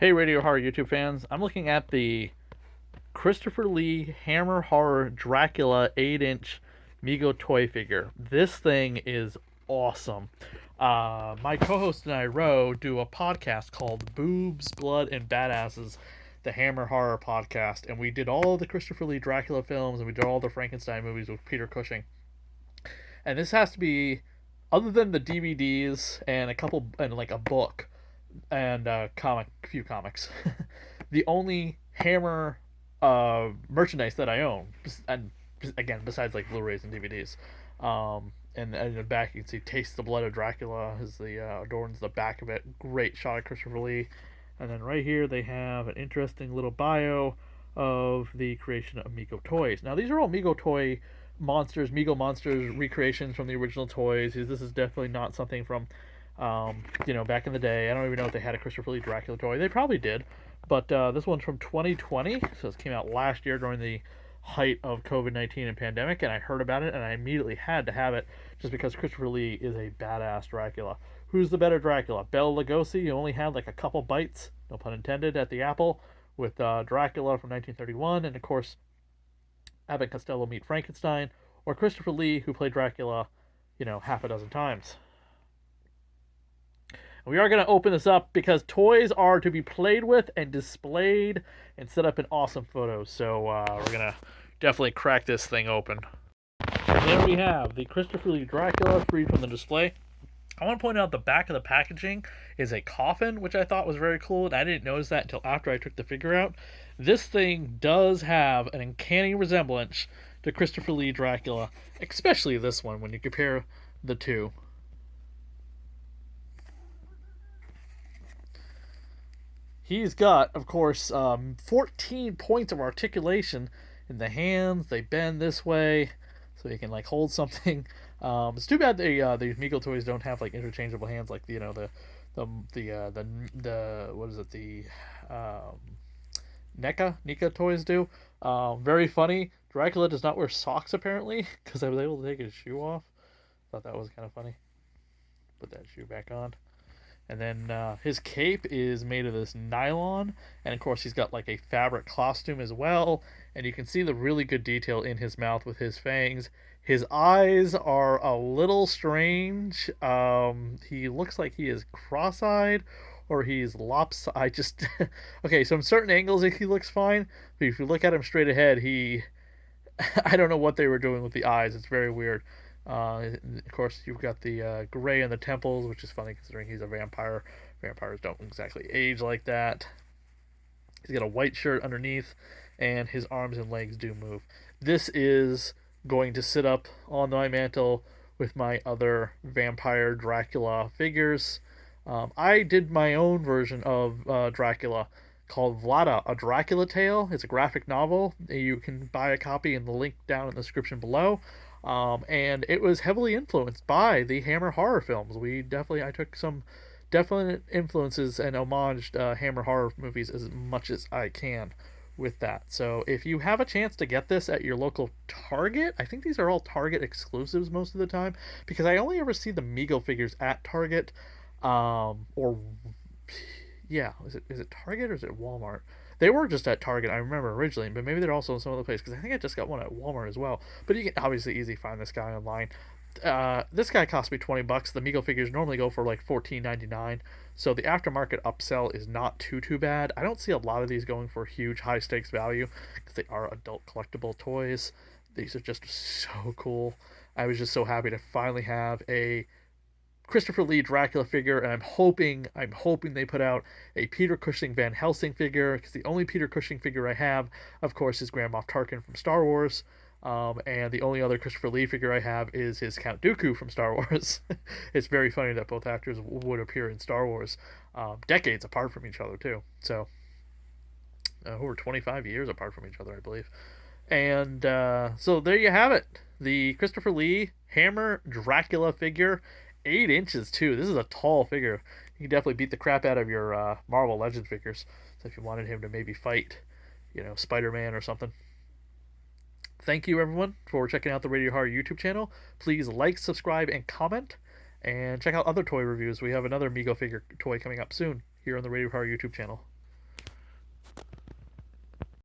Hey, Radio Horror YouTube fans. I'm looking at the Christopher Lee Hammer Horror Dracula 8-inch Mego toy figure. This thing is awesome. My co-host and I, Ro, do a podcast called Boobs, Blood, and Badasses, the Hammer Horror podcast, and we did all the Christopher Lee Dracula films, and we did all the Frankenstein movies with Peter Cushing. And this has to be, other than the DVDs and a couple and like a book and few comics, the only Hammer merchandise that I own, and again besides like Blu-rays and DVDs. And in the back you can see "Taste the Blood of Dracula" is the adorns the back of it. Great shot of Christopher Lee. And then right here they have an interesting little bio of the creation of Mego toys. Now these are all Mego toy monsters, Mego monsters recreations from the original toys. This is definitely not something from back in the day. I don't even know if they had a Christopher Lee Dracula toy. They probably did, but this one's from 2020, so it came out last year during the height of COVID-19 and pandemic, and I heard about it, and I immediately had to have it, just because Christopher Lee is a badass Dracula. Who's the better Dracula? Bela Lugosi, who only had like a couple bites, no pun intended, at the apple, with Dracula from 1931, and of course, Abbott and Costello meet Frankenstein, or Christopher Lee, who played Dracula, half a dozen times. We are going to open this up because toys are to be played with and displayed and set up in awesome photos. So we're going to definitely crack this thing open. There we have the Christopher Lee Dracula freed from the display. I want to point out the back of the packaging is a coffin, which I thought was very cool, and I didn't notice that until after I took the figure out. This thing does have an uncanny resemblance to Christopher Lee Dracula, especially this one when you compare the two. He's got, of course, 14 points of articulation in the hands. They bend this way, so he can like hold something. It's too bad these Mego toys don't have like interchangeable hands, like the what is it, the NECA toys do. Very funny. Dracula does not wear socks apparently, because I was able to take his shoe off. Thought that was kind of funny. Put that shoe back on. And then his cape is made of this nylon, and of course he's got like a fabric costume as well. And you can see the really good detail in his mouth with his fangs. His eyes are a little strange. He looks like he is cross-eyed, or he's lopsided. I just okay. So in certain angles he looks fine, but if you look at him straight ahead, I don't know what they were doing with the eyes. It's very weird. Of course, you've got the gray in the temples, which is funny considering he's a vampire. Vampires don't exactly age like that. He's got a white shirt underneath, and his arms and legs do move. This is going to sit up on my mantle with my other vampire Dracula figures. I did my own version of Dracula called Vlada, a Dracula Tale. It's a graphic novel. You can buy a copy in the link down in the description below. And it was heavily influenced by the Hammer horror films. I took some definite influences and homaged Hammer horror movies as much as I can with that. So if you have a chance to get this at your local Target, I think these are all Target exclusives most of the time, because I only ever see the Mego figures at Target, or yeah, is it Target or is it Walmart? They were just at Target, I remember originally, but maybe they're also in some other place, because I think I just got one at Walmart as well. But you can obviously easily find this guy online. This guy cost me $20. The Mego figures normally go for like $14.99, so the aftermarket upsell is not too bad. I don't see a lot of these going for huge high stakes value, because they are adult collectible toys. These are just so cool. I was just so happy to finally have a Christopher Lee Dracula figure, and I'm hoping they put out a Peter Cushing Van Helsing figure, because the only Peter Cushing figure I have, of course, is Grand Moff Tarkin from Star Wars, and the only other Christopher Lee figure I have is his Count Dooku from Star Wars. It's very funny that both actors would appear in Star Wars, decades apart from each other too. So over 25 years apart from each other, I believe. And so there you have it, the Christopher Lee Hammer Dracula figure. 8 inches too. This is a tall figure. You can definitely beat the crap out of your Marvel Legends figures. So if you wanted him to maybe fight, Spider-Man or something. Thank you everyone for checking out the Radio Horror YouTube channel. Please like, subscribe, and comment. And check out other toy reviews. We have another Mego figure toy coming up soon here on the Radio Horror YouTube channel.